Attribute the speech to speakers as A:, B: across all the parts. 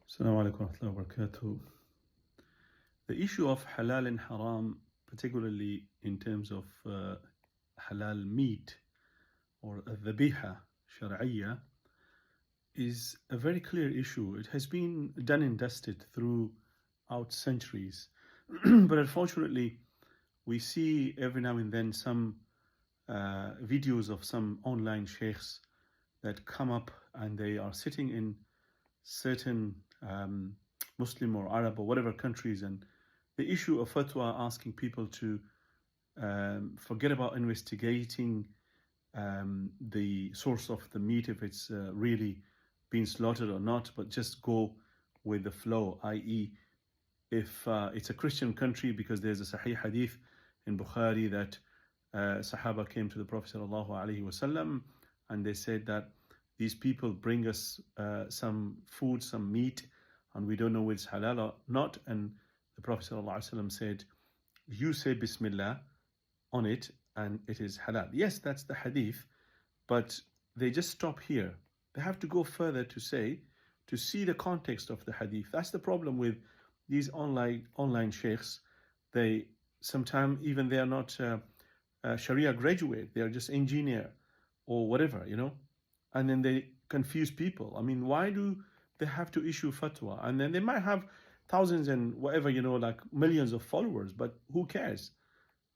A: Assalamu alaikum wa rahmatullahi wa barakatuh. The issue of halal and haram, particularly in terms of halal meat or dhabiha shar'iyya, is a very clear issue. It has been done and dusted throughout centuries. But unfortunately, we see every now and then some videos of some online shaykhs that come up and they are sitting in certain Muslim or Arab or whatever countries, and the issue of fatwa, asking people to forget about investigating the source of the meat, if it's really been slaughtered or not, but just go with the flow, i.e. if it's a Christian country, because there's a Sahih hadith in Bukhari that Sahaba came to the Prophet ﷺ and they said that these people bring us some food, some meat, and we don't know whether it's halal or not. And the Prophet ﷺ said, you say Bismillah on it and it is halal. Yes, that's the hadith, but they just stop here. They have to go further to see the context of the hadith. That's the problem with these online sheikhs. They sometimes even they are not Sharia graduate. They are just engineer or whatever, and then they confuse people. I mean, why do they have to issue fatwa? And then they might have thousands and whatever, like millions of followers, but who cares?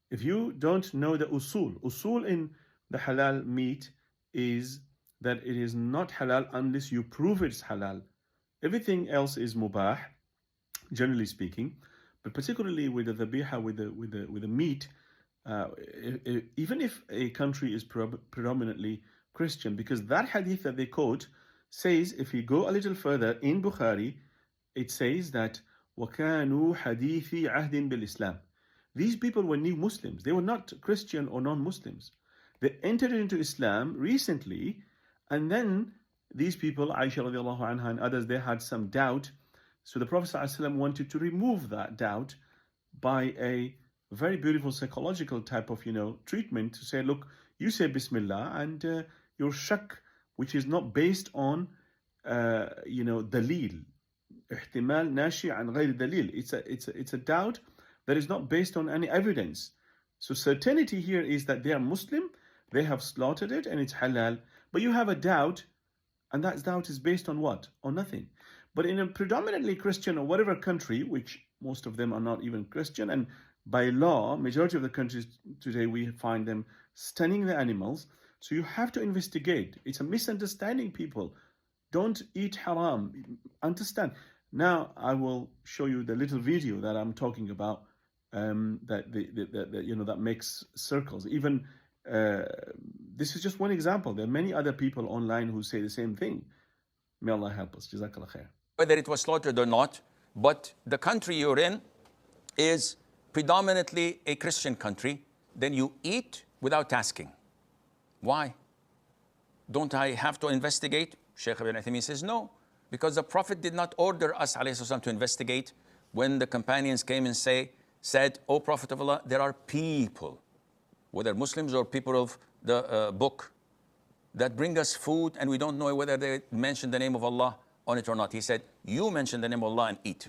A: If you don't know the usul in the halal meat is that it is not halal unless you prove it's halal. Everything else is mubah, generally speaking, but particularly with the dhabiha, with the meat, even if a country is predominantly Christian, because that hadith that they quote says, if you go a little further in Bukhari, it says that وَكَانُوا حَدِيثِ عَهْدٍ بِالْإِسْلَامِ. These people were new Muslims. They were not Christian or non-Muslims. They entered into Islam recently, and then these people, Aisha radiallahu anha and others, they had some doubt. So the Prophet ﷺ wanted to remove that doubt by a very beautiful psychological type of, treatment, to say, look, you say Bismillah, and your shak, which is not based on, dalil, ihtimal nashi an ghayr dalil. It's a doubt that is not based on any evidence. So certainty here is that they are Muslim, they have slaughtered it, and it's halal. But you have a doubt, and that doubt is based on what? On nothing. But in a predominantly Christian or whatever country, which most of them are not even Christian, and by law, majority of the countries today, we find them stunning the animals. So you have to investigate. It's a misunderstanding, people. Don't eat haram. Understand. Now I will show you the little video that I'm talking about, that makes circles. Even this is just one example. There are many other people online who say the same thing. May Allah help us. Jazakallah khair.
B: Whether it was slaughtered or not, but the country you're in is predominantly a Christian country, then you eat without asking. Why? Don't I have to investigate? Shaykh ibn Uthaymeen says no, because the Prophet did not order us ﷺ to investigate. When the companions came and said, O Prophet of Allah, there are people, whether Muslims or people of the book, that bring us food and we don't know whether they mention the name of Allah on it or not. He said, you mention the name of Allah and eat.